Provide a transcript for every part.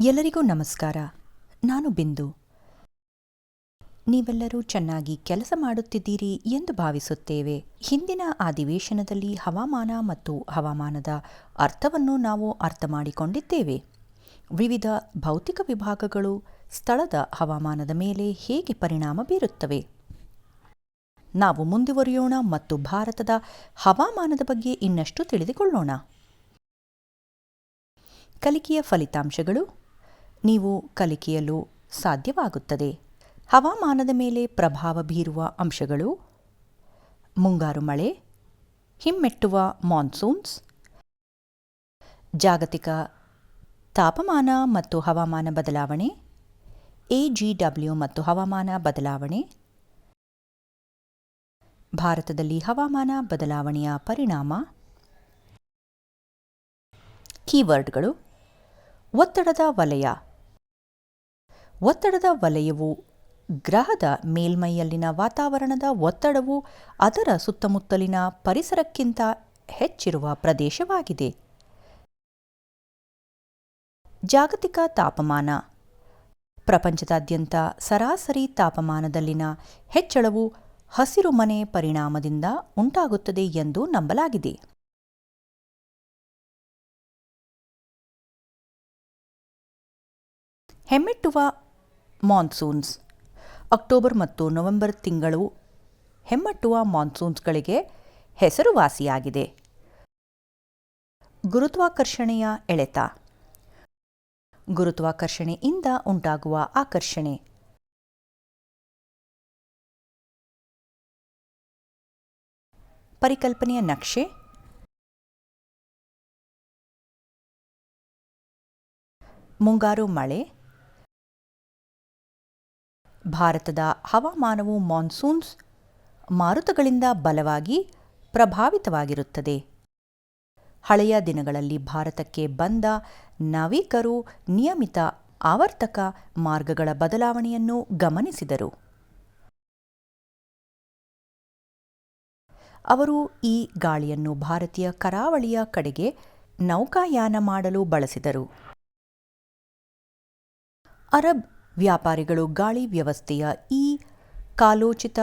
ಎಲ್ಲರಿಗೂ ನಮಸ್ಕಾರ. ನಾನು ಬಿಂದು. ನೀವೆಲ್ಲರೂ ಚೆನ್ನಾಗಿ ಕೆಲಸ ಮಾಡುತ್ತಿದ್ದೀರಿ ಎಂದು ಭಾವಿಸುತ್ತೇವೆ. ಹಿಂದಿನ ಅಧಿವೇಶನದಲ್ಲಿ ಹವಾಮಾನ ಮತ್ತು ಹವಾಮಾನದ ಅರ್ಥವನ್ನು ನಾವು ಅರ್ಥ ಮಾಡಿಕೊಂಡಿದ್ದೇವೆ. ವಿವಿಧ ಭೌತಿಕ ವಿಭಾಗಗಳು ಸ್ಥಳದ ಹವಾಮಾನದ ಮೇಲೆ ಹೇಗೆ ಪರಿಣಾಮ ಬೀರುತ್ತವೆ. ನಾವು ಮುಂದುವರಿಯೋಣ ಮತ್ತು ಭಾರತದ ಹವಾಮಾನದ ಬಗ್ಗೆ ಇನ್ನಷ್ಟು ತಿಳಿದುಕೊಳ್ಳೋಣ. ಕಲಿಕೆಯ ಫಲಿತಾಂಶಗಳು. ನೀವು ಕಲಿಕೆಯಲು ಸಾಧ್ಯವಾಗುತ್ತದೆ. ಹವಾಮಾನದ ಮೇಲೆ ಪ್ರಭಾವ ಬೀರುವ ಅಂಶಗಳು: ಮುಂಗಾರು ಮಳೆ, ಹಿಮ್ಮೆಟ್ಟುವ ಮಾನ್ಸೂನ್ಸ್, ಜಾಗತಿಕ ತಾಪಮಾನ ಮತ್ತು ಹವಾಮಾನ ಬದಲಾವಣೆ, AGW ಮತ್ತು ಹವಾಮಾನ ಬದಲಾವಣೆ. ಭಾರತದಲ್ಲಿ ಹವಾಮಾನ ಬದಲಾವಣೆಯ ಪರಿಣಾಮ. ಕೀವರ್ಡ್ಗಳು: ಒತ್ತಡದ ವಲಯ. ಒತ್ತಡದ ವಲಯವು ಗ್ರಹದ ಮೇಲ್ಮೈಯಲ್ಲಿನ ವಾತಾವರಣದ ಒತ್ತಡವು ಅದರ ಸುತ್ತಮುತ್ತಲಿನ ಪರಿಸರಕ್ಕಿಂತ ಹೆಚ್ಚಿರುವ ಪ್ರದೇಶವಾಗಿದೆ. ಜಾಗತಿಕ ತಾಪಮಾನ. ಪ್ರಪಂಚದಾದ್ಯಂತ ಸರಾಸರಿ ತಾಪಮಾನದಲ್ಲಿನ ಹೆಚ್ಚಳವು ಹಸಿರುಮನೆ ಪರಿಣಾಮದಿಂದ ಉಂಟಾಗುತ್ತದೆ ಎಂದು ನಂಬಲಾಗಿದೆ. ಹಿಮ್ಮೆಟ್ಟುವ ಮಾನ್ಸೂನ್ಸ್. ಅಕ್ಟೋಬರ್ ಮತ್ತು ನವೆಂಬರ್ ತಿಂಗಳು ಹಿಮ್ಮೆಟ್ಟುವ ಮಾನ್ಸೂನ್ಸ್ಗಳಿಗೆ ಹೆಸರುವಾಸಿಯಾಗಿದೆ. ಗುರುತ್ವಾಕರ್ಷಣೆಯ ಎಳೆತ. ಗುರುತ್ವಾಕರ್ಷಣೆಯಿಂದ ಉಂಟಾಗುವ ಆಕರ್ಷಣೆ. ಪರಿಕಲ್ಪನೆಯ ನಕ್ಷೆ. ಮುಂಗಾರು ಮಳೆ. ಭಾರತದ ಹವಾಮಾನವು ಮಾನ್ಸೂನ್ಸ್ ಮಾರುತಗಳಿಂದ ಬಲವಾಗಿ ಪ್ರಭಾವಿತವಾಗಿರುತ್ತದೆ. ಹಳೆಯ ದಿನಗಳಲ್ಲಿ ಭಾರತಕ್ಕೆ ಬಂದ ನಾವಿಕರು ನಿಯಮಿತ ಆವರ್ತಕ ಮಾರ್ಗಗಳ ಬದಲಾವಣೆಯನ್ನು ಗಮನಿಸಿದರು. ಅವರು ಈ ಗಾಳಿಯನ್ನು ಭಾರತೀಯ ಕರಾವಳಿಯ ಕಡೆಗೆ ನೌಕಾಯಾನ ಮಾಡಲು ಬಳಸಿದರು. ಅರಬ್ ವ್ಯಾಪಾರಿಗಳು ಗಾಳಿ ವ್ಯವಸ್ಥೆಯ ಈ ಕಾಲೋಚಿತ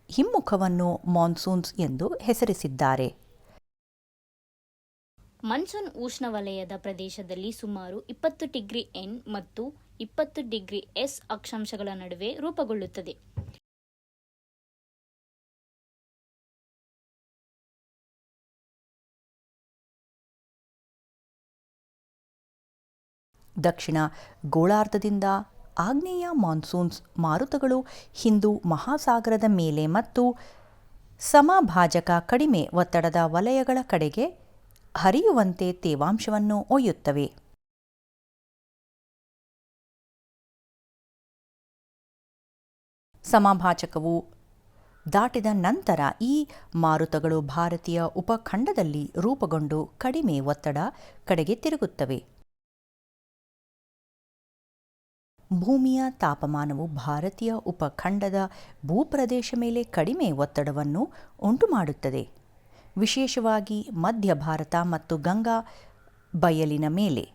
ಹಿಮ್ಮುಖವನ್ನು ಮಾನ್ಸೂನ್ಸ್ ಎಂದು ಹೆಸರಿಸಿದ್ದಾರೆ. ಮಾನ್ಸೂನ್ ಉಷ್ಣವಲಯದ ಪ್ರದೇಶದಲ್ಲಿ ಸುಮಾರು 20°N ಮತ್ತು 20°S ಅಕ್ಷಾಂಶಗಳ ನಡುವೆ ರೂಪುಗೊಳ್ಳುತ್ತದೆ. ದಕ್ಷಿಣ ಗೋಳಾರ್ಧದಿಂದ ಆಗ್ನೇಯ ಮಾನ್ಸೂನ್ಸ್ ಮಾರುತಗಳು ಹಿಂದೂ ಮಹಾಸಾಗರದ ಮೇಲೆ ಮತ್ತು ಸಮಭಾಜಕ ಕಡಿಮೆ ಒತ್ತಡದ ವಲಯಗಳ ಕಡೆಗೆ ಹರಿಯುವಂತೆ ತೇವಾಂಶವನ್ನು ಒಯ್ಯುತ್ತವೆ. ಸಮಭಾಜಕವು ದಾಟಿದ ನಂತರ ಈ ಮಾರುತಗಳು ಭಾರತೀಯ ಉಪಖಂಡದಲ್ಲಿ ರೂಪುಗೊಂಡು ಕಡಿಮೆ ಒತ್ತಡ ಕಡೆಗೆ ತಿರುಗುತ್ತವೆ. ಭೂಮಿಯ ತಾಪಮಾನವು ಭಾರತೀಯ ಉಪಖಂಡದ ಭೂಪ್ರದೇಶ ಮೇಲೆ ಕಡಿಮೆ ಒತ್ತಡವನ್ನು ಉಂಟುಮಾಡುತ್ತದೆ, ವಿಶೇಷವಾಗಿ ಮಧ್ಯ ಭಾರತ ಮತ್ತು ಗಂಗಾ ಬಯಲಿನ ಮೇಲೆ.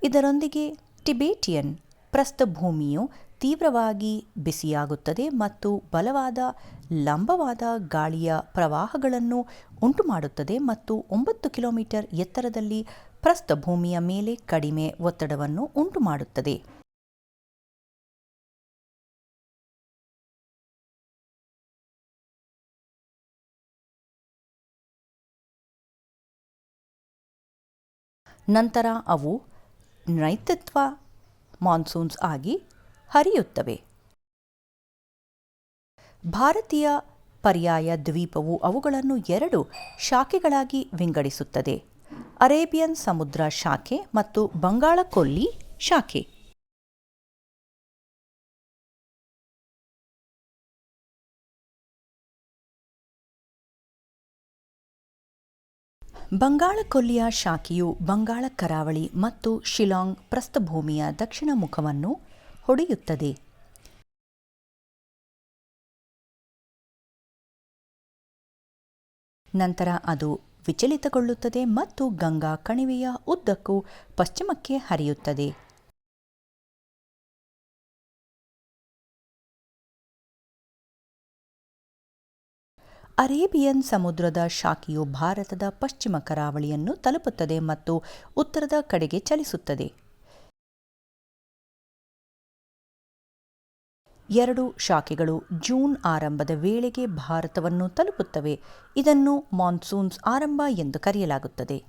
ಇದರೊಂದಿಗೆ ಟಿಬೆಟಿಯನ್ ಪ್ರಸ್ಥಭೂಮಿಯು ತೀವ್ರವಾಗಿ ಬಿಸಿಯಾಗುತ್ತದೆ ಮತ್ತು ಬಲವಾದ ಲಂಬವಾದ ಗಾಳಿಯ ಪ್ರವಾಹಗಳನ್ನು ಉಂಟುಮಾಡುತ್ತದೆ ಮತ್ತು 9 ಕಿಲೋಮೀಟರ್ ಎತ್ತರದಲ್ಲಿ ಪ್ರಸ್ಥಭೂಮಿಯ ಮೇಲೆ ಕಡಿಮೆ ಒತ್ತಡವನ್ನು ಉಂಟುಮಾಡುತ್ತದೆ. ನಂತರ ಅವು ನೈಋತ್ಯ ಮಾನ್ಸೂನ್ಸ್ ಆಗಿ ಹರಿಯುತ್ತವೆ. ಭಾರತೀಯ ಪರ್ಯಾಯ ದ್ವೀಪವು ಅವುಗಳನ್ನು 2 ಶಾಖೆಗಳಾಗಿ ವಿಂಗಡಿಸುತ್ತದೆ: ಅರೇಬಿಯನ್ ಸಮುದ್ರ ಶಾಖೆ ಮತ್ತು ಬಂಗಾಳ ಕೊಲ್ಲಿ ಶಾಖೆ. ಬಂಗಾಳ ಕೊಲ್ಲಿಯ ಶಾಖೆಯು ಬಂಗಾಳ ಕರಾವಳಿ ಮತ್ತು ಶಿಲಾಂಗ್ ಪ್ರಸ್ಥಭೂಮಿಯ ದಕ್ಷಿಣ ಮುಖವನ್ನು ಹೊಡೆಯುತ್ತದೆ. ನಂತರ ಅದು ವಿಚಲಿತಗೊಳ್ಳುತ್ತದೆ ಮತ್ತು ಗಂಗಾ ಕಣಿವೆಯ ಉದ್ದಕ್ಕೂ ಪಶ್ಚಿಮಕ್ಕೆ ಹರಿಯುತ್ತದೆ. ಅರೇಬಿಯನ್ ಸಮುದ್ರದ ಶಾಖೆಯು ಭಾರತದ ಪಶ್ಚಿಮ ಕರಾವಳಿಯನ್ನು ತಲುಪುತ್ತದೆ ಮತ್ತು ಉತ್ತರದ ಕಡೆಗೆ ಚಲಿಸುತ್ತದೆ. 2 ಶಾಖೆಗಳು ಜೂನ್ ಆರಂಭದ ವೇಳೆಗೆ ಭಾರತವನ್ನು ತಲುಪುತ್ತವೆ. ಇದನ್ನು ಮಾನ್ಸೂನ್ಸ್ ಆರಂಭ ಎಂದು ಕರೆಯಲಾಗುತ್ತದೆ.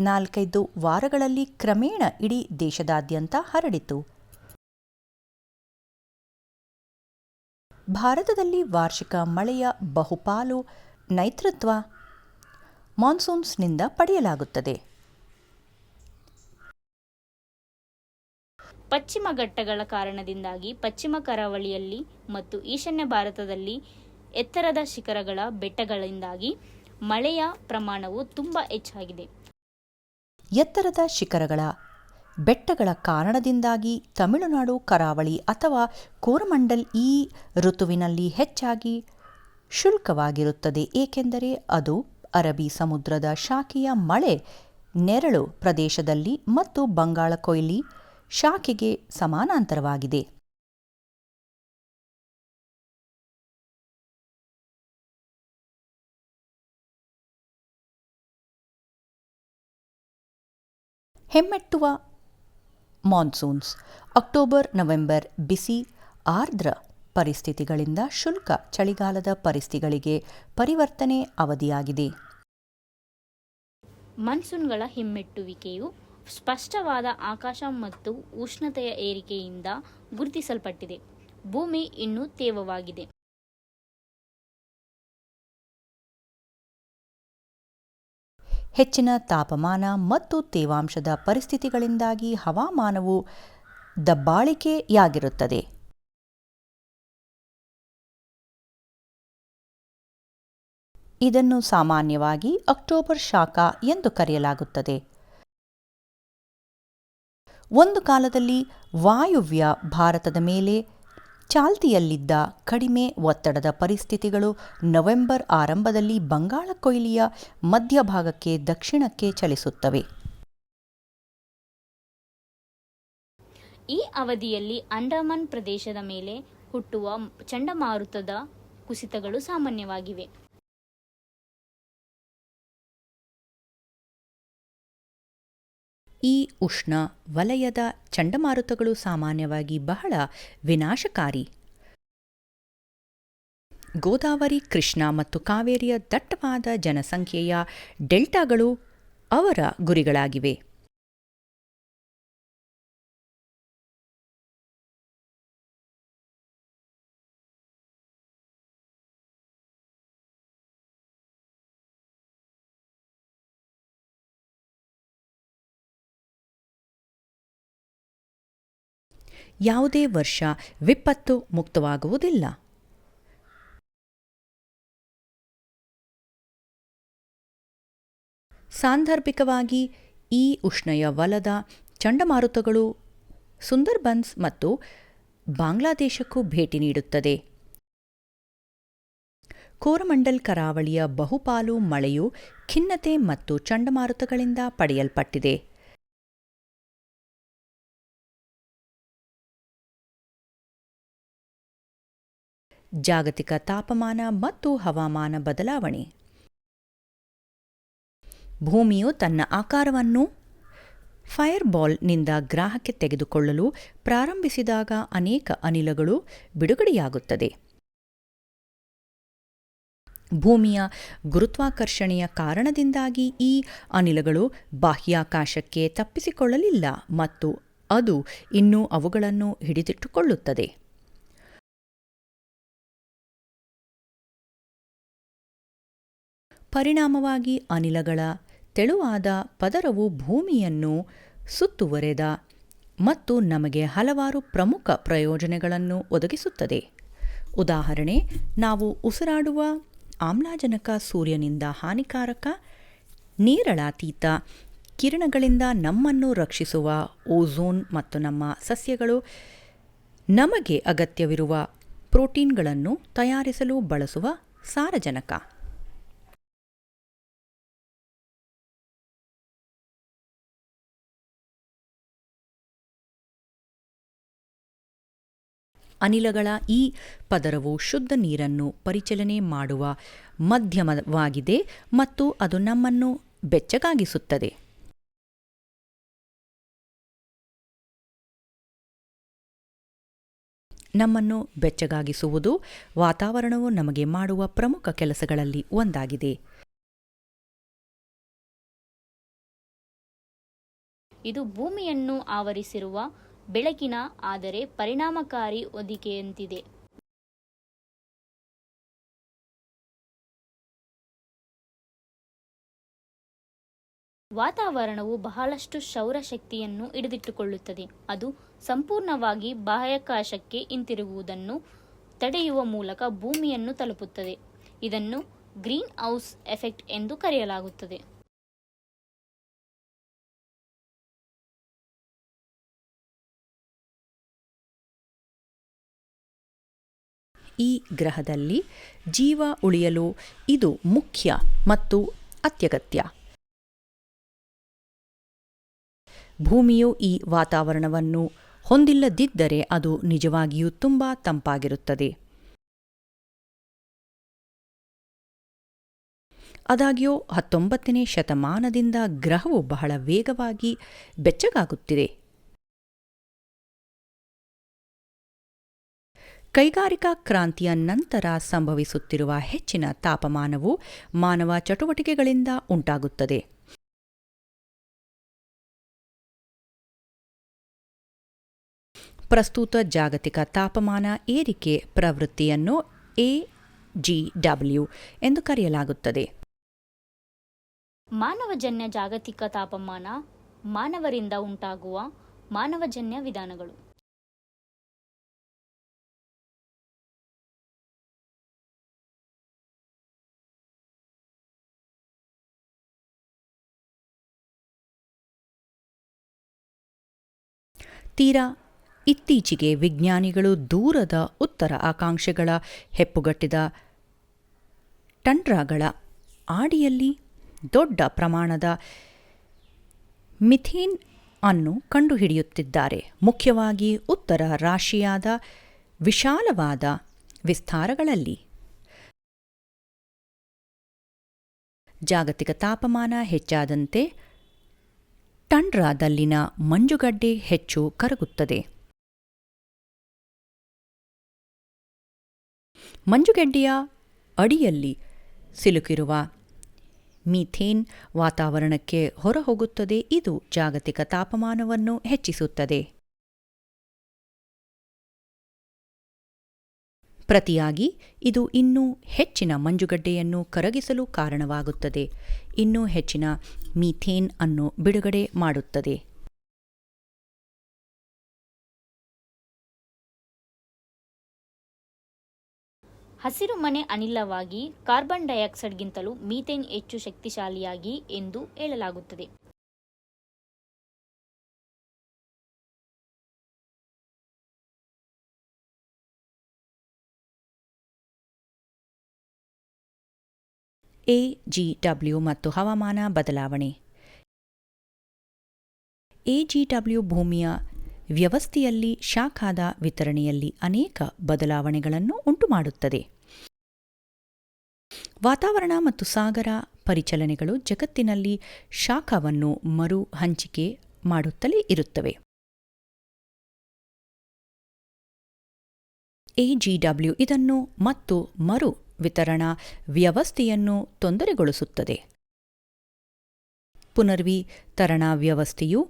4-5 ವಾರಗಳಲ್ಲಿ ಕ್ರಮೇಣ ಇಡೀ ದೇಶದಾದ್ಯಂತ ಹರಡಿತು. ಭಾರತದಲ್ಲಿ ವಾರ್ಷಿಕ ಮಳೆಯ ಬಹುಪಾಲು ನೈಋತ್ಯ ಮಾನ್ಸೂನ್ಸ್ನಿಂದ ಪಡೆಯಲಾಗುತ್ತದೆ. ಪಶ್ಚಿಮ ಘಟ್ಟಗಳ ಕಾರಣದಿಂದಾಗಿ ಪಶ್ಚಿಮ ಕರಾವಳಿಯಲ್ಲಿ ಮತ್ತು ಈಶಾನ್ಯ ಭಾರತದಲ್ಲಿ ಎತ್ತರದ ಶಿಖರಗಳ ಬೆಟ್ಟಗಳಿಂದಾಗಿ ಮಳೆಯ ಪ್ರಮಾಣವು ತುಂಬಾ ಹೆಚ್ಚಾಗಿದೆ. ಎತ್ತರದ ಶಿಖರಗಳ ಬೆಟ್ಟಗಳ ಕಾರಣದಿಂದಾಗಿ ತಮಿಳುನಾಡು ಕರಾವಳಿ ಅಥವಾ ಕೋರಮಂಡಲ್ ಈ ಋತುವಿನಲ್ಲಿ ಹೆಚ್ಚಾಗಿ ಶುಷ್ಕವಾಗಿರುತ್ತದೆ, ಏಕೆಂದರೆ ಅದು ಅರಬ್ಬಿ ಸಮುದ್ರದ ಶಾಖೆಯ ಮಳೆ ನೆರಳು ಪ್ರದೇಶದಲ್ಲಿ ಮತ್ತು ಬಂಗಾಳ ಕೊಯ್ಲಿ ಶಾಖೆಗೆ ಸಮಾನಾಂತರವಾಗಿದೆ. ಹೆಮ್ಮೆಟ್ಟುವ ಮಾನ್ಸೂನ್ಸ್ ಅಕ್ಟೋಬರ್-ನವೆಂಬರ್ ಬಿಸಿ ಆರ್ದ್ರ ಪರಿಸ್ಥಿತಿಗಳಿಂದ ಶುಷ್ಕ ಚಳಿಗಾಲದ ಪರಿಸ್ಥಿತಿಗಳಿಗೆ ಪರಿವರ್ತನೆ ಅವಧಿಯಾಗಿದೆ. ಮಾನ್ಸೂನ್ಗಳ ಹಿಮ್ಮೆಟ್ಟುವಿಕೆಯು ಸ್ಪಷ್ಟವಾದ ಆಕಾಶ ಮತ್ತು ಉಷ್ಣತೆಯ ಏರಿಕೆಯಿಂದ ಗುರುತಿಸಲ್ಪಟ್ಟಿದೆ. ಭೂಮಿ ಇನ್ನೂ ತೇವವಾಗಿದೆ. ಹೆಚ್ಚಿನ ತಾಪಮಾನ ಮತ್ತು ತೇವಾಂಶದ ಪರಿಸ್ಥಿತಿಗಳಿಂದಾಗಿ ಹವಾಮಾನವು ದಬ್ಬಾಳಿಕೆಯಾಗಿರುತ್ತದೆ. ಇದನ್ನು ಸಾಮಾನ್ಯವಾಗಿ ಅಕ್ಟೋಬರ್ ಶಾಖ ಎಂದು ಕರೆಯಲಾಗುತ್ತದೆ. ಒಂದು ಕಾಲದಲ್ಲಿ ವಾಯುವ್ಯ ಭಾರತದ ಮೇಲೆ ಚಾಲ್ತಿಯಲ್ಲಿದ್ದ ಕಡಿಮೆ ಒತ್ತಡದ ಪರಿಸ್ಥಿತಿಗಳು ನವೆಂಬರ್ ಆರಂಭದಲ್ಲಿ ಬಂಗಾಳ ಕೊಯ್ಲಿಯ ಮಧ್ಯಭಾಗಕ್ಕೆ ದಕ್ಷಿಣಕ್ಕೆ ಚಲಿಸುತ್ತವೆ. ಈ ಅವಧಿಯಲ್ಲಿ ಅಂಡಮಾನ್ ಪ್ರದೇಶದ ಮೇಲೆ ಹುಟ್ಟುವ ಚಂಡಮಾರುತದ ಕುಸಿತಗಳು ಸಾಮಾನ್ಯವಾಗಿವೆ. ಈ ಉಷ್ಣ ವಲಯದ ಚಂಡಮಾರುತಗಳು ಸಾಮಾನ್ಯವಾಗಿ ಬಹಳ ವಿನಾಶಕಾರಿ. ಗೋದಾವರಿ, ಕೃಷ್ಣಾ ಮತ್ತು ಕಾವೇರಿಯ ದಟ್ಟವಾದ ಜನಸಂಖ್ಯೆಯ ಡೆಲ್ಟಾಗಳು ಅವರ ಗುರಿಗಳಾಗಿವೆ. ಯಾವುದೇ ವರ್ಷ ವಿಪತ್ತು ಮುಕ್ತವಾಗುವುದಿಲ್ಲ. ಸಾಂದರ್ಭಿಕವಾಗಿ ಈ ಉಷ್ಣವಲಯದ ಚಂಡಮಾರುತಗಳು ಸುಂದರ್ಬನ್ಸ್ ಮತ್ತು ಬಾಂಗ್ಲಾದೇಶಕ್ಕೂ ಭೇಟಿ ನೀಡುತ್ತದೆ. ಕೋರಮಂಡಲ್ ಕರಾವಳಿಯ ಬಹುಪಾಲು ಮಳೆಯು ಖಿನ್ನತೆ ಮತ್ತು ಚಂಡಮಾರುತಗಳಿಂದ ಪಡೆಯಲ್ಪಟ್ಟಿದೆ. ಜಾಗತಿಕ ತಾಪಮಾನ ಮತ್ತು ಹವಾಮಾನ ಬದಲಾವಣೆ. ಭೂಮಿಯು ತನ್ನ ಆಕಾರವನ್ನು ಫೈರ್ಬಾಲ್ನಿಂದ ಗ್ರಾಹಕ್ಕೆ ತೆಗೆದುಕೊಳ್ಳಲು ಪ್ರಾರಂಭಿಸಿದಾಗ ಅನೇಕ ಅನಿಲಗಳು ಬಿಡುಗಡೆಯಾಗುತ್ತದೆ. ಭೂಮಿಯ ಗುರುತ್ವಾಕರ್ಷಣೆಯ ಕಾರಣದಿಂದಾಗಿ ಈ ಅನಿಲಗಳು ಬಾಹ್ಯಾಕಾಶಕ್ಕೆ ತಪ್ಪಿಸಿಕೊಳ್ಳಲಿಲ್ಲ ಮತ್ತು ಅದು ಇನ್ನೂ ಅವುಗಳನ್ನು ಹಿಡಿದಿಟ್ಟುಕೊಳ್ಳುತ್ತದೆ. ಪರಿಣಾಮವಾಗಿ ಅನಿಲಗಳ ತೆಳುವಾದ ಪದರವು ಭೂಮಿಯನ್ನು ಸುತ್ತುವರೆದ ಮತ್ತು ನಮಗೆ ಹಲವಾರು ಪ್ರಮುಖ ಪ್ರಯೋಜನಗಳನ್ನು ಒದಗಿಸುತ್ತದೆ. ಉದಾಹರಣೆ, ನಾವು ಉಸಿರಾಡುವ ಆಮ್ಲಜನಕ, ಸೂರ್ಯನಿಂದ ಹಾನಿಕಾರಕ ನೇರಳಾತೀತ ಕಿರಣಗಳಿಂದ ನಮ್ಮನ್ನು ರಕ್ಷಿಸುವ ಓಝೋನ್ ಮತ್ತು ನಮ್ಮ ಸಸ್ಯಗಳು ನಮಗೆ ಅಗತ್ಯವಿರುವ ಪ್ರೋಟೀನ್ಗಳನ್ನು ತಯಾರಿಸಲು ಬಳಸುವ ಸಾರಜನಕ. ಅನಿಲಗಳ ಈ ಪದರವು ಶುದ್ಧ ನೀರನ್ನು ಪರಿಚಲನೆ ಮಾಡುವ ಮಾಧ್ಯಮವಾಗಿದೆ ಮತ್ತು ಅದು ನಮ್ಮನ್ನು ಬೆಚ್ಚಗಾಗಿಸುತ್ತದೆ. ನಮ್ಮನ್ನು ಬೆಚ್ಚಗಾಗಿಸುವುದು ವಾತಾವರಣವು ನಮಗೆ ಮಾಡುವ ಪ್ರಮುಖ ಕೆಲಸಗಳಲ್ಲಿ ಒಂದಾಗಿದೆ. ಇದು ಭೂಮಿಯನ್ನು ಆವರಿಸಿರುವ ಬೆಳಕಿನ ಆದರೆ ಪರಿಣಾಮಕಾರಿ ಹೊದಿಕೆಯಂತಿದೆ. ವಾತಾವರಣವು ಬಹಳಷ್ಟು ಸೌರಶಕ್ತಿಯನ್ನು ಹಿಡಿದಿಟ್ಟುಕೊಳ್ಳುತ್ತದೆ. ಅದು ಸಂಪೂರ್ಣವಾಗಿ ಬಾಹ್ಯಾಕಾಶಕ್ಕೆ ಹಿಂತಿರುಗುವುದನ್ನು ತಡೆಯುವ ಮೂಲಕ ಭೂಮಿಯನ್ನು ತಲುಪುತ್ತದೆ. ಇದನ್ನು ಗ್ರೀನ್ ಹೌಸ್ ಎಫೆಕ್ಟ್ ಎಂದು ಕರೆಯಲಾಗುತ್ತದೆ. ಈ ಗ್ರಹದಲ್ಲಿ ಜೀವ ಉಳಿಯಲು ಇದು ಮುಖ್ಯ ಮತ್ತು ಅತ್ಯಗತ್ಯ. ಭೂಮಿಯು ಈ ವಾತಾವರಣವನ್ನು ಹೊಂದಿಲ್ಲದಿದ್ದರೆ ಅದು ನಿಜವಾಗಿಯೂ ತುಂಬಾ ತಂಪಾಗಿರುತ್ತದೆ. ಆದಾಗ್ಯೂ 19ನೇ ಶತಮಾನದಿಂದ ಗ್ರಹವು ಬಹಳ ವೇಗವಾಗಿ ಬೆಚ್ಚಗಾಗುತ್ತಿದೆ. ಕೈಗಾರಿಕಾ ಕ್ರಾಂತಿಯ ನಂತರ ಸಂಭವಿಸುತ್ತಿರುವ ಹೆಚ್ಚಿನ ತಾಪಮಾನವು ಮಾನವ ಚಟುವಟಿಕೆಗಳಿಂದ ಉಂಟಾಗುತ್ತದೆ. ಪ್ರಸ್ತುತ ಜಾಗತಿಕ ತಾಪಮಾನ ಏರಿಕೆ ಪ್ರವೃತ್ತಿಯನ್ನು AGW ಎಂದು ಕರೆಯಲಾಗುತ್ತದೆ. ಮಾನವಜನ್ಯ ಜಾಗತಿಕ ತಾಪಮಾನ ಮಾನವರಿಂದ ಉಂಟಾಗುವ ಮಾನವಜನ್ಯ ವಿಧಾನಗಳು. ತೀರಾ ಇತ್ತೀಚೆಗೆ ವಿಜ್ಞಾನಿಗಳು ದೂರದ ಉತ್ತರ ಆಕಾಂಕ್ಷೆಗಳ ಹೆಪ್ಪುಗಟ್ಟಿದ ಟಂಡ್ರಾಗಳ ಅಡಿಯಲ್ಲಿ ದೊಡ್ಡ ಪ್ರಮಾಣದ ಮಿಥೇನ್ ಅನ್ನು ಕಂಡುಹಿಡಿಯುತ್ತಿದ್ದಾರೆ. ಮುಖ್ಯವಾಗಿ ಉತ್ತರ ರಷ್ಯಾದ ವಿಶಾಲವಾದ ವಿಸ್ತಾರಗಳಲ್ಲಿ. ಜಾಗತಿಕ ತಾಪಮಾನ ಹೆಚ್ಚಾದಂತೆ ಟಂಡ್ರಾದಲ್ಲಿನ ಮಂಜುಗಡ್ಡೆ ಹೆಚ್ಚು ಕರಗುತ್ತದೆ. ಮಂಜುಗಡ್ಡೆಯ ಅಡಿಯಲ್ಲಿ ಸಿಲುಕಿರುವ ಮೀಥೇನ್ ವಾತಾವರಣಕ್ಕೆ ಹೊರಹೋಗುತ್ತದೆ. ಇದು ಜಾಗತಿಕ ತಾಪಮಾನವನ್ನು ಹೆಚ್ಚಿಸುತ್ತದೆ. ಪ್ರತಿಯಾಗಿ ಇದು ಇನ್ನೂ ಹೆಚ್ಚಿನ ಮಂಜುಗಡ್ಡೆಯನ್ನು ಕರಗಿಸಲು ಕಾರಣವಾಗುತ್ತದೆ, ಇನ್ನೂ ಹೆಚ್ಚಿನ ಮೀಥೇನ್ ಅನ್ನು ಬಿಡುಗಡೆ ಮಾಡುತ್ತದೆ. ಹಸಿರುಮನೆ ಅನಿಲವಾಗಿ ಕಾರ್ಬನ್ ಡೈಆಕ್ಸೈಡ್ಗಿಂತಲೂ ಮೀಥೇನ್ ಹೆಚ್ಚು ಶಕ್ತಿಶಾಲಿಯಾಗಿ ಎಂದು ಹೇಳಲಾಗುತ್ತದೆ. AGW ಮತ್ತು ಹವಾಮಾನ ಬದಲಾವಣೆ. AGW ಭೂಮಿಯ ವ್ಯವಸ್ಥೆಯಲ್ಲಿ ಶಾಖದ ವಿತರಣೆಯಲ್ಲಿ ಅನೇಕ ಬದಲಾವಣೆಗಳನ್ನು ಉಂಟುಮಾಡುತ್ತದೆ. ವಾತಾವರಣ ಮತ್ತು ಸಾಗರ ಪರಿಚಲನೆಗಳು ಜಗತ್ತಿನಲ್ಲಿ ಶಾಖವನ್ನು ಮರು ಹಂಚಿಕೆ ಮಾಡುತ್ತಲೇ ಇರುತ್ತವೆ. AGW ಇದನ್ನು ಮತ್ತು ಮರು ವಿತರಣಾ ವ್ಯವಸ್ಥೆಯನ್ನು ತೊಂದರೆಗೊಳಿಸುತ್ತದೆ. ಪುನರ್ವಿತರಣಾ ವ್ಯವಸ್ಥೆಯು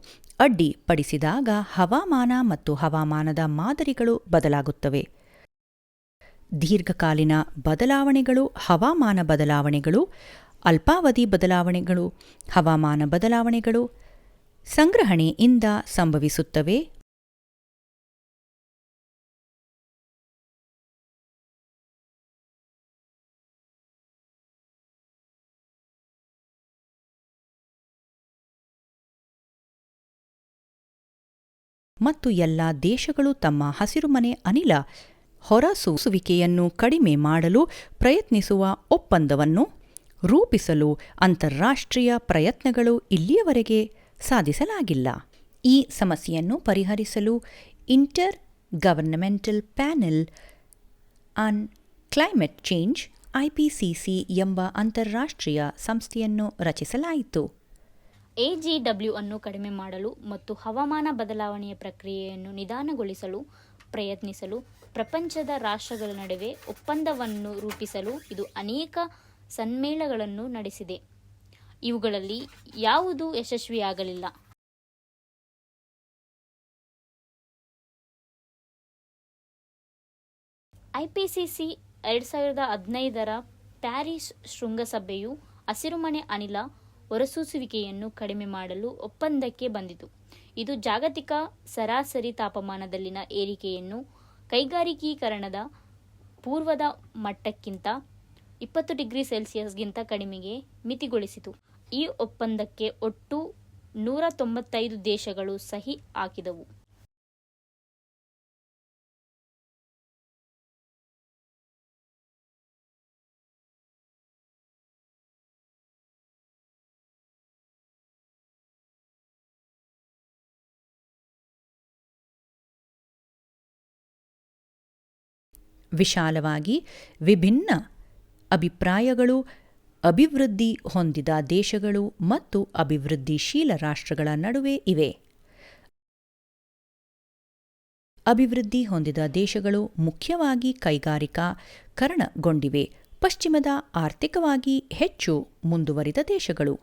ಅಡ್ಡಿಪಡಿಸಿದಾಗ ಹವಾಮಾನ ಮತ್ತು ಹವಾಮಾನದ ಮಾದರಿಗಳು ಬದಲಾಗುತ್ತವೆ. ದೀರ್ಘಕಾಲೀನ ಬದಲಾವಣೆಗಳು, ಹವಾಮಾನ ಬದಲಾವಣೆಗಳು, ಅಲ್ಪಾವಧಿ ಬದಲಾವಣೆಗಳು, ಹವಾಮಾನ ಬದಲಾವಣೆಗಳು ಸಂಗ್ರಹಣೆಯಿಂದ ಸಂಭವಿಸುತ್ತವೆ. ಮತ್ತು ಎಲ್ಲ ದೇಶಗಳು ತಮ್ಮ ಹಸಿರುಮನೆ ಅನಿಲ ಹೊರಸೂಸುವಿಕೆಯನ್ನು ಕಡಿಮೆ ಮಾಡಲು ಪ್ರಯತ್ನಿಸುವ ಒಪ್ಪಂದವನ್ನು ರೂಪಿಸಲು ಅಂತಾರಾಷ್ಟ್ರೀಯ ಪ್ರಯತ್ನಗಳು ಇಲ್ಲಿಯವರೆಗೆ ಸಾಧಿಸಲಾಗಿಲ್ಲ. ಈ ಸಮಸ್ಯೆಯನ್ನು ಪರಿಹರಿಸಲು inter governmental panel on climate change IPCC ಎಂಬ ಅಂತಾರಾಷ್ಟ್ರೀಯ ಸಂಸ್ಥೆಯನ್ನು ರಚಿಸಲಾಯಿತು. ಎಜಿಡಬ್ಲ್ಯೂ ಅನ್ನು ಕಡಿಮೆ ಮಾಡಲು ಮತ್ತು ಹವಾಮಾನ ಬದಲಾವಣೆಯ ಪ್ರಕ್ರಿಯೆಯನ್ನು ನಿಧಾನಗೊಳಿಸಲು ಪ್ರಯತ್ನಿಸಲು ಪ್ರಪಂಚದ ರಾಷ್ಟ್ರಗಳ ನಡುವೆ ಒಪ್ಪಂದವನ್ನು ರೂಪಿಸಲು ಇದು ಅನೇಕ ಸಮ್ಮೇಳನಗಳನ್ನು ನಡೆಸಿದೆ. ಇವುಗಳಲ್ಲಿ ಯಾವುದೂ ಯಶಸ್ವಿಯಾಗಲಿಲ್ಲ. ಐಪಿಸಿಸಿ 2015ರ ಪ್ಯಾರಿಸ್ ಶೃಂಗಸಭೆಯು ಹಸಿರುಮನೆ ಅನಿಲ ಹೊರಸೂಸುವಿಕೆಯನ್ನು ಕಡಿಮೆ ಮಾಡಲು ಒಪ್ಪಂದಕ್ಕೆ ಬಂದಿತು. ಇದು ಜಾಗತಿಕ ಸರಾಸರಿ ತಾಪಮಾನದಲ್ಲಿನ ಏರಿಕೆಯನ್ನು ಕೈಗಾರಿಕೀಕರಣದ ಪೂರ್ವದ ಮಟ್ಟಕ್ಕಿಂತ 20 ಡಿಗ್ರಿ ಸೆಲ್ಸಿಯಸ್ಗಿಂತ ಕಡಿಮೆಗೆ ಮಿತಿಗೊಳಿಸಿತು. ಈ ಒಪ್ಪಂದಕ್ಕೆ ಒಟ್ಟು 195 ದೇಶಗಳು ಸಹಿ ಹಾಕಿದವು. ವಿಶಾಲವಾಗಿ ವಿಭಿನ್ನ ಅಭಿಪ್ರಾಯಗಳು ಅಭಿವೃದ್ಧಿ ಹೊಂದಿದ ದೇಶಗಳು ಮತ್ತು ಅಭಿವೃದ್ಧಿಶೀಲ ರಾಷ್ಟ್ರಗಳ ನಡುವೆ ಇವೆ. ಅಭಿವೃದ್ಧಿ ಹೊಂದಿದ ದೇಶಗಳು ಮುಖ್ಯವಾಗಿ ಕೈಗಾರಿಕೀಕರಣಗೊಂಡಿವೆ. ಪಶ್ಚಿಮದ ಆರ್ಥಿಕವಾಗಿ ಹೆಚ್ಚು ಮುಂದುವರಿದ ದೇಶಗಳು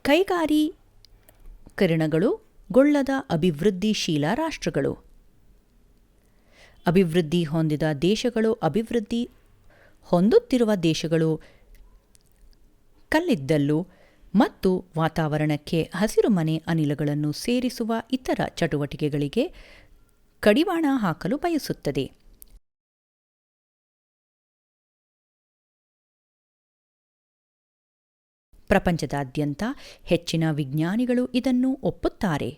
ಕೈಗಾರಿಕೀಕರಣಗೊಳ್ಳದ ಅಭಿವೃದ್ಧಿಶೀಲ ರಾಷ್ಟ್ರಗಳು. ಅಭಿವೃದ್ಧಿ ಹೊಂದಿದ ದೇಶಗಳು ಅಭಿವೃದ್ಧಿ ಹೊಂದುತ್ತಿರುವ ದೇಶಗಳು ಕಲ್ಲಿದ್ದಲು ಮತ್ತು ವಾತಾವರಣಕ್ಕೆ ಹಸಿರುಮನೆ ಅನಿಲಗಳನ್ನು ಸೇರಿಸುವ ಇತರ ಚಟುವಟಿಕೆಗಳಿಗೆ ಕಡಿವಾಣ ಹಾಕಲು ಬಯಸುತ್ತದೆ. ಪ್ರಪಂಚದಾದ್ಯಂತ ಹೆಚ್ಚಿನ ವಿಜ್ಞಾನಿಗಳು ಇದನ್ನು ಒಪ್ಪುತ್ತಾರೆ.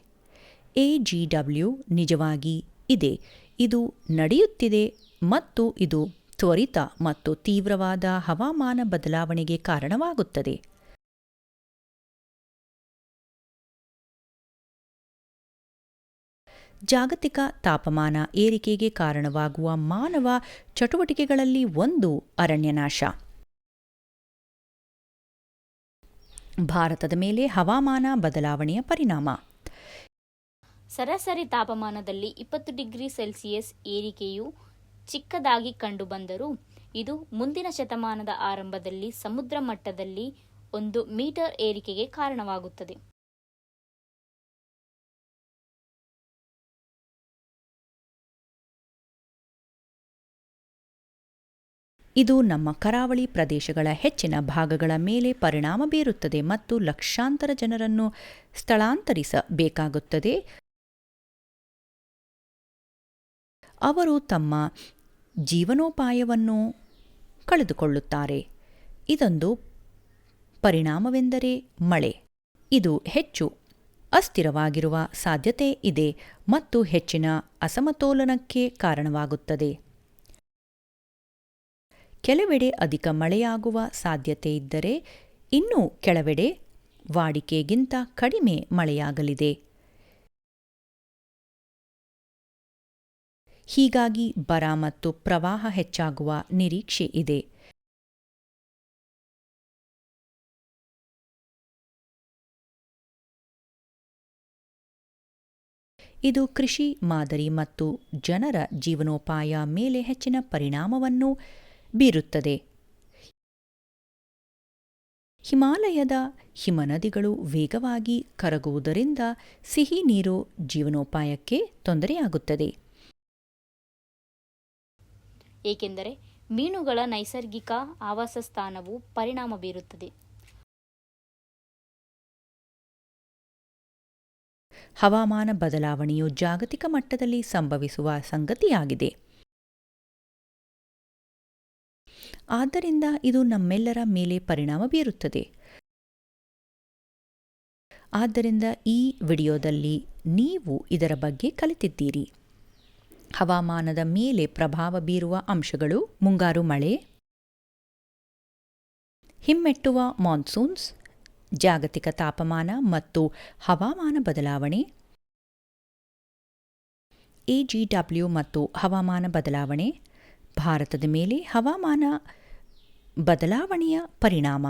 ಎಜಿಡಬ್ಲ್ಯೂ ನಿಜವಾಗಿ ಇದೆ, ಇದು ನಡೆಯುತ್ತಿದೆ ಮತ್ತು ಇದು ತ್ವರಿತ ಮತ್ತು ತೀವ್ರವಾದ ಹವಾಮಾನ ಬದಲಾವಣೆಗೆ ಕಾರಣವಾಗುತ್ತದೆ. ಜಾಗತಿಕ ತಾಪಮಾನ ಏರಿಕೆಗೆ ಕಾರಣವಾಗುವ ಮಾನವ ಚಟುವಟಿಕೆಗಳಲ್ಲಿ ಒಂದು ಅರಣ್ಯನಾಶ. ಭಾರತದ ಮೇಲೆ ಹವಾಮಾನ ಬದಲಾವಣೆಯ ಪರಿಣಾಮ. ಸರಾಸರಿ ತಾಪಮಾನದಲ್ಲಿ 20 ಡಿಗ್ರಿ ಸೆಲ್ಸಿಯಸ್ ಏರಿಕೆಯು ಚಿಕ್ಕದಾಗಿ ಕಂಡುಬಂದರೂ ಇದು ಮುಂದಿನ ಶತಮಾನದ ಆರಂಭದಲ್ಲಿ ಸಮುದ್ರ ಮಟ್ಟದಲ್ಲಿ 1 ಮೀಟರ್ ಏರಿಕೆಗೆ ಕಾರಣವಾಗುತ್ತದೆ. ಇದು ನಮ್ಮ ಕರಾವಳಿ ಪ್ರದೇಶಗಳ ಹೆಚ್ಚಿನ ಭಾಗಗಳ ಮೇಲೆ ಪರಿಣಾಮ ಬೀರುತ್ತದೆ ಮತ್ತು ಲಕ್ಷಾಂತರ ಜನರನ್ನು ಸ್ಥಳಾಂತರಿಸಬೇಕಾಗುತ್ತದೆ. ಅವರು ತಮ್ಮ ಜೀವನೋಪಾಯವನ್ನು ಕಳೆದುಕೊಳ್ಳುತ್ತಾರೆ. ಇದೊಂದು ಪರಿಣಾಮವೆಂದರೆ ಮಳೆ. ಇದು ಹೆಚ್ಚು ಅಸ್ಥಿರವಾಗಿರುವ ಸಾಧ್ಯತೆ ಇದೆ ಮತ್ತು ಹೆಚ್ಚಿನ ಅಸಮತೋಲನಕ್ಕೆ ಕಾರಣವಾಗುತ್ತದೆ. ಕೆಲವೆಡೆ ಅಧಿಕ ಮಳೆಯಾಗುವ ಸಾಧ್ಯತೆ ಇದ್ದರೆ ಇನ್ನೂ ಕೆಲವೆಡೆ ವಾಡಿಕೆಗಿಂತ ಕಡಿಮೆ ಮಳೆಯಾಗಲಿದೆ. ಹೀಗಾಗಿ ಬರ ಮತ್ತು ಪ್ರವಾಹ ಹೆಚ್ಚಾಗುವ ನಿರೀಕ್ಷೆ ಇದೆ. ಇದು ಕೃಷಿ ಮಾದರಿ ಮತ್ತು ಜನರ ಜೀವನೋಪಾಯ ಮೇಲೆ ಹೆಚ್ಚಿನ ಪರಿಣಾಮವನ್ನು ಬೀರುತ್ತದೆ. ಹಿಮಾಲಯದ ಹಿಮನದಿಗಳು ವೇಗವಾಗಿ ಕರಗುವುದರಿಂದ ಸಿಹಿ ನೀರು ಜೀವನೋಪಾಯಕ್ಕೆ ತೊಂದರೆಯಾಗುತ್ತದೆ. ಏಕೆಂದರೆ ಮೀನುಗಳ ನೈಸರ್ಗಿಕ ಆವಾಸಸ್ಥಾನವು ಪರಿಣಾಮ ಬೀರುತ್ತದೆ. ಹವಾಮಾನ ಬದಲಾವಣೆಯು ಜಾಗತಿಕ ಮಟ್ಟದಲ್ಲಿ ಸಂಭವಿಸುವ ಸಂಗತಿಯಾಗಿದೆ. ಆದ್ದರಿಂದ ಇದು ನಮ್ಮೆಲ್ಲರ ಮೇಲೆ ಪರಿಣಾಮ ಬೀರುತ್ತದೆ. ಆದ್ದರಿಂದ ಈ ವಿಡಿಯೋದಲ್ಲಿ ನೀವು ಇದರ ಬಗ್ಗೆ ಕಲಿತಿದ್ದೀರಿ. ಹವಾಮಾನದ ಮೇಲೆ ಪ್ರಭಾವ ಬೀರುವ ಅಂಶಗಳು: ಮುಂಗಾರು ಮಳೆ, ಹಿಮ್ಮೆಟ್ಟುವ ಮಾನ್ಸೂನ್ಸ್, ಜಾಗತಿಕ ತಾಪಮಾನ ಮತ್ತು ಹವಾಮಾನ ಬದಲಾವಣೆ, AGW ಮತ್ತು ಹವಾಮಾನ ಬದಲಾವಣೆ. ಭಾರತದ ಮೇಲೆ ಹವಾಮಾನ ಬದಲಾವಣೆಯ ಪರಿಣಾಮ.